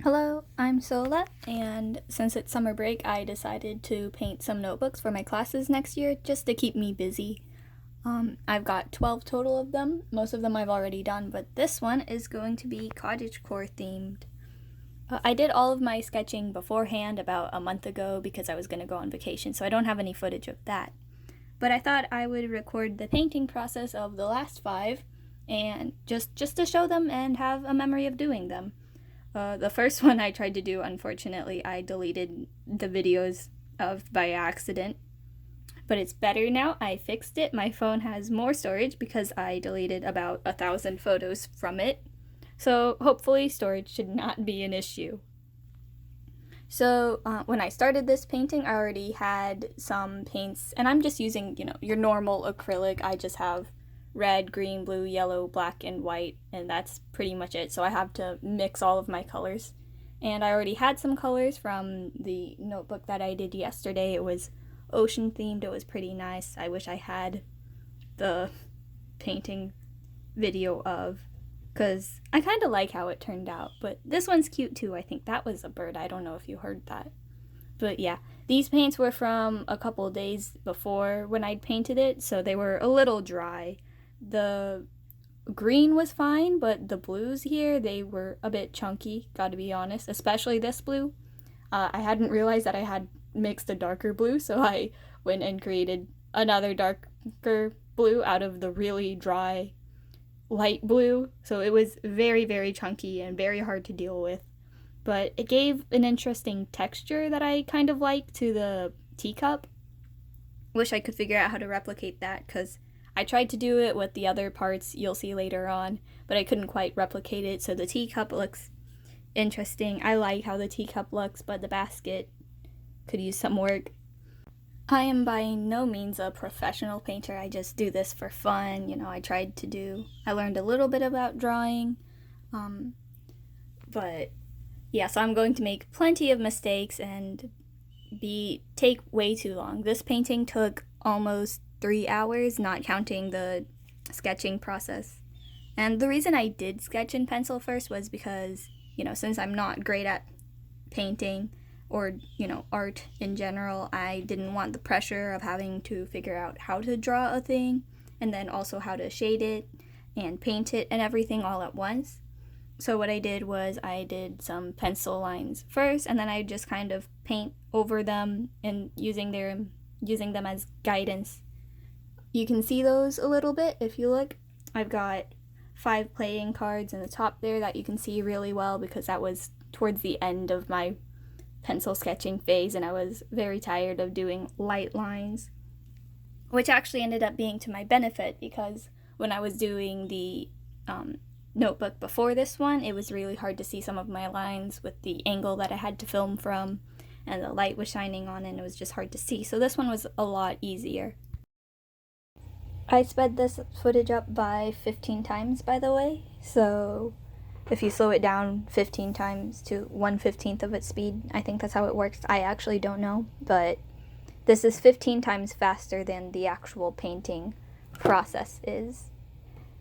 Hello, I'm Sola, and since it's summer break, I decided to paint some notebooks for my classes next year just to keep me busy. I've got 12 total of them. Most of them I've already done, but this one is going to be Cottagecore themed. I did all of my sketching beforehand about a month ago because I was going to go on vacation, so I don't have any footage of that. But I thought I would record the painting process of the last 5 and just to show them and have a memory of doing them. The first one I tried to do, unfortunately, I deleted the videos of by accident. But it's better now. I fixed it. My phone has more storage because I deleted about 1,000 photos from it. So hopefully storage should not be an issue. So when I started this painting, I already had some paints, and I'm just using, your normal acrylic. I just have red, green, blue, yellow, black, and white, and that's pretty much it. So I have to mix all of my colors. And I already had some colors from the notebook that I did yesterday. It was ocean themed. It was pretty nice. I wish I had the painting video of, because I kind of like how it turned out. But this one's cute too. I think that was a bird. I don't know if you heard that. But yeah, these paints were from a couple days before when I'd painted it, so they were a little dry. The green was fine, but the blues here, they were a bit chunky, gotta be honest, especially this blue. I hadn't realized that I had mixed a darker blue, so I went and created another darker blue out of the really dry light blue. So it was very, very chunky and very hard to deal with. But it gave an interesting texture that I kind of like to the teacup. Wish I could figure out how to replicate that, because I tried to do it with the other parts you'll see later on, but I couldn't quite replicate it, so the teacup looks interesting. I like how the teacup looks, but the basket could use some work. I am by no means a professional painter. I just do this for fun. I learned a little bit about drawing, but yeah, so I'm going to make plenty of mistakes and take way too long. This painting took almost 3 hours, not counting the sketching process. And the reason I did sketch in pencil first was because, since I'm not great at painting or, art in general, I didn't want the pressure of having to figure out how to draw a thing and then also how to shade it and paint it and everything all at once. So what I did was I did some pencil lines first, and then I just kind of paint over them and using them as guidance. You can see those a little bit if you look. I've got 5 playing cards in the top there that you can see really well because that was towards the end of my pencil sketching phase and I was very tired of doing light lines, which actually ended up being to my benefit because when I was doing the notebook before this one, it was really hard to see some of my lines with the angle that I had to film from, and the light was shining on and it was just hard to see. So this one was a lot easier. I sped this footage up by 15 times, by the way, so if you slow it down 15 times to 1/15 of its speed, I think that's how it works. I actually don't know, but this is 15 times faster than the actual painting process is.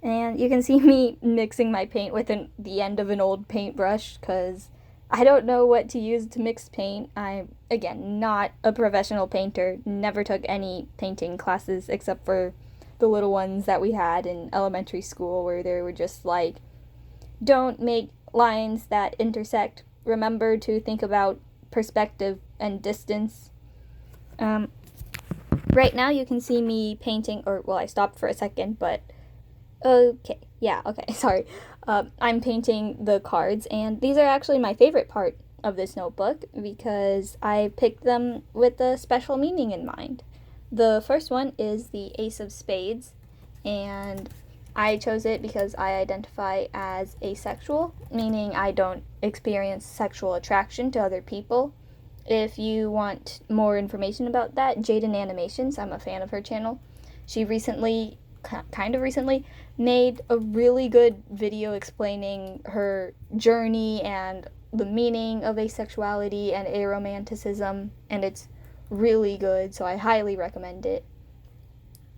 And you can see me mixing my paint with the end of an old paintbrush because I don't know what to use to mix paint. I'm, again, not a professional painter, never took any painting classes except for the little ones that we had in elementary school where they were just like, don't make lines that intersect. Remember to think about perspective and distance. Right now you can see me painting, I stopped for a second, but okay, sorry. I'm painting the cards, and these are actually my favorite part of this notebook because I picked them with a special meaning in mind. The first one is the Ace of Spades, and I chose it because I identify as asexual, meaning I don't experience sexual attraction to other people. If you want more information about that, Jaden Animations, I'm a fan of her channel. She kind of recently, made a really good video explaining her journey and the meaning of asexuality and aromanticism, and it's really good, so I highly recommend it.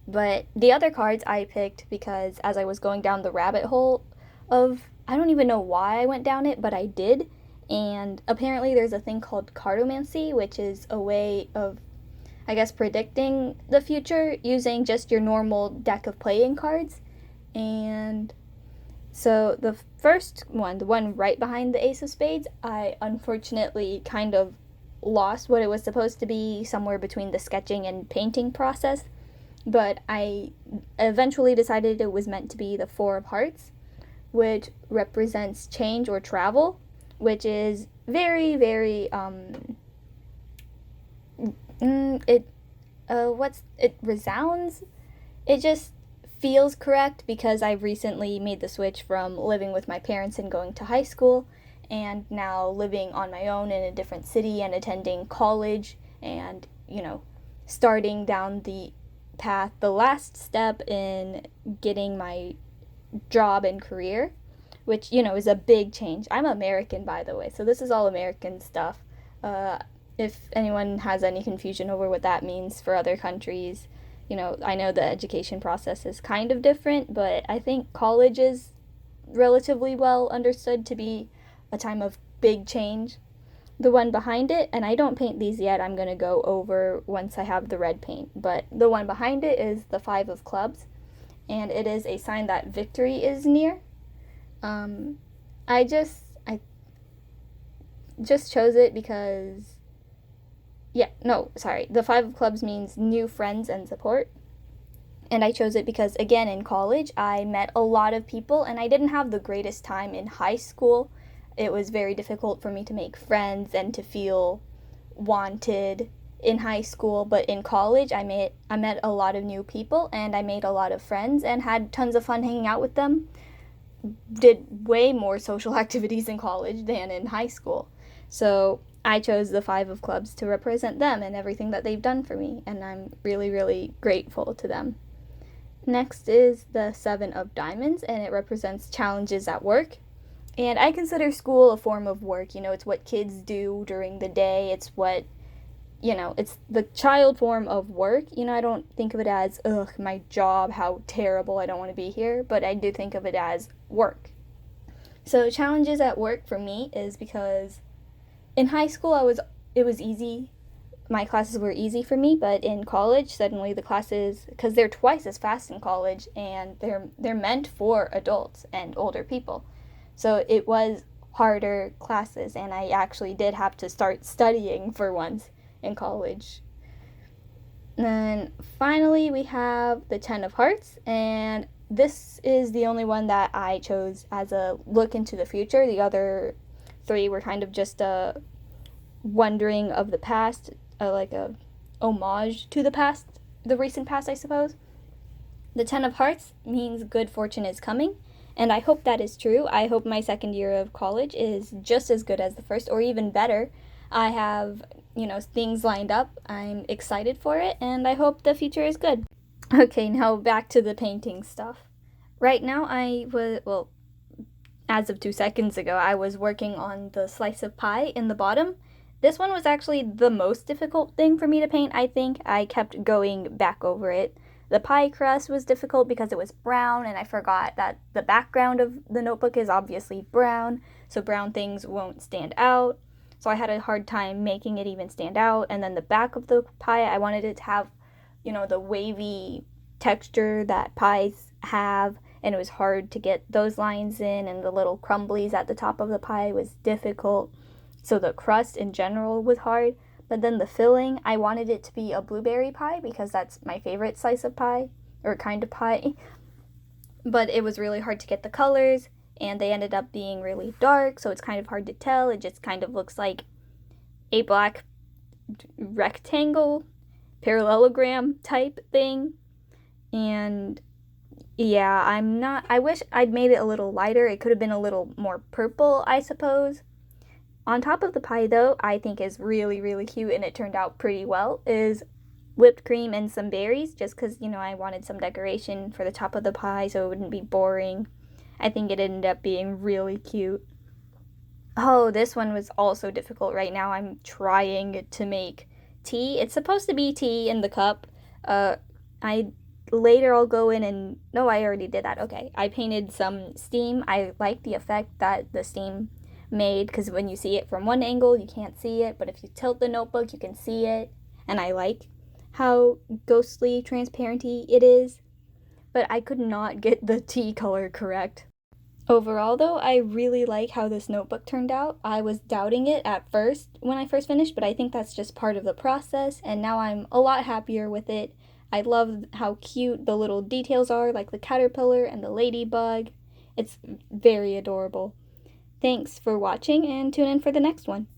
But the other cards I picked because as I was going down the rabbit hole of, I don't even know why I went down it, but I did, And apparently there's a thing called cartomancy, which is a way of, I guess, predicting the future using just your normal deck of playing cards. And so the first one, the one right behind the Ace of Spades, I unfortunately kind of lost what it was supposed to be somewhere between the sketching and painting process. But I eventually decided it was meant to be the Four of Hearts, which represents change or travel, which is very, very it resounds. It just feels correct because I recently made the switch from living with my parents and going to high school, and now living on my own in a different city and attending college, and starting down the path, the last step in getting my job and career, which is a big change. I'm American, by the way, so this is all American stuff. If anyone has any confusion over what that means for other countries, I know the education process is kind of different, but I think college is relatively well understood to be a time of big change. The one behind it, and I don't paint these yet, I'm going to go over once I have the red paint, but the one behind it is the Five of Clubs, and it is a sign that victory is near. I just chose it because, the Five of Clubs means new friends and support. And I chose it because, again, in college, I met a lot of people, and I didn't have the greatest time in high school. It was very difficult for me to make friends and to feel wanted in high school. But in college, I met a lot of new people, and I made a lot of friends and had tons of fun hanging out with them. Did way more social activities in college than in high school. So I chose the Five of Clubs to represent them and everything that they've done for me, and I'm really, really grateful to them. Next is the Seven of Diamonds, and it represents challenges at work. And I consider school a form of work. It's what kids do during the day. It's what, it's the child form of work. I don't think of it as, ugh, my job, how terrible, I don't want to be here. But I do think of it as work. So challenges at work for me is because in high school it was easy. My classes were easy for me, but in college, suddenly the classes, because they're twice as fast in college, and they're meant for adults and older people. So it was harder classes, and I actually did have to start studying for once in college. And then finally, we have the Ten of Hearts, and this is the only one that I chose as a look into the future. The other three were kind of just a wondering of the past, like a homage to the past, the recent past, I suppose. The Ten of Hearts means good fortune is coming, and I hope that is true. I hope my second year of college is just as good as the first, or even better. I have, things lined up. I'm excited for it, and I hope the future is good. Okay, now back to the painting stuff. Right now, as of 2 seconds ago, I was working on the slice of pie in the bottom. This one was actually the most difficult thing for me to paint, I think. I kept going back over it. The pie crust was difficult because it was brown, and I forgot that the background of the notebook is obviously brown, so brown things won't stand out. So I had a hard time making it even stand out. And then the back of the pie, I wanted it to have, the wavy texture that pies have, and it was hard to get those lines in, and the little crumblies at the top of the pie was difficult. So the crust in general was hard, but then the filling, I wanted it to be a blueberry pie because that's my favorite slice of pie, or kind of pie. But it was really hard to get the colors, and they ended up being really dark, so it's kind of hard to tell. It just kind of looks like a black rectangle, parallelogram type thing. And yeah, I wish I'd made it a little lighter. It could have been a little more purple, I suppose. On top of the pie, though, I think is really, really cute, and it turned out pretty well, is whipped cream and some berries, just because, I wanted some decoration for the top of the pie so it wouldn't be boring. I think it ended up being really cute. Oh, this one was also difficult. Right now I'm trying to make tea. It's supposed to be tea in the cup. I'll go in and... No, I already did that. Okay. I painted some steam. I like the effect that the steam made, because when you see it from one angle, you can't see it, but if you tilt the notebook, you can see it. And I like how ghostly transparency it is, but I could not get the tea color correct. Overall, though, I really like how this notebook turned out. I was doubting it at first when I first finished, but I think that's just part of the process, and now I'm a lot happier with it. I love how cute the little details are, like the caterpillar and the ladybug. It's very adorable. Thanks for watching, and tune in for the next one.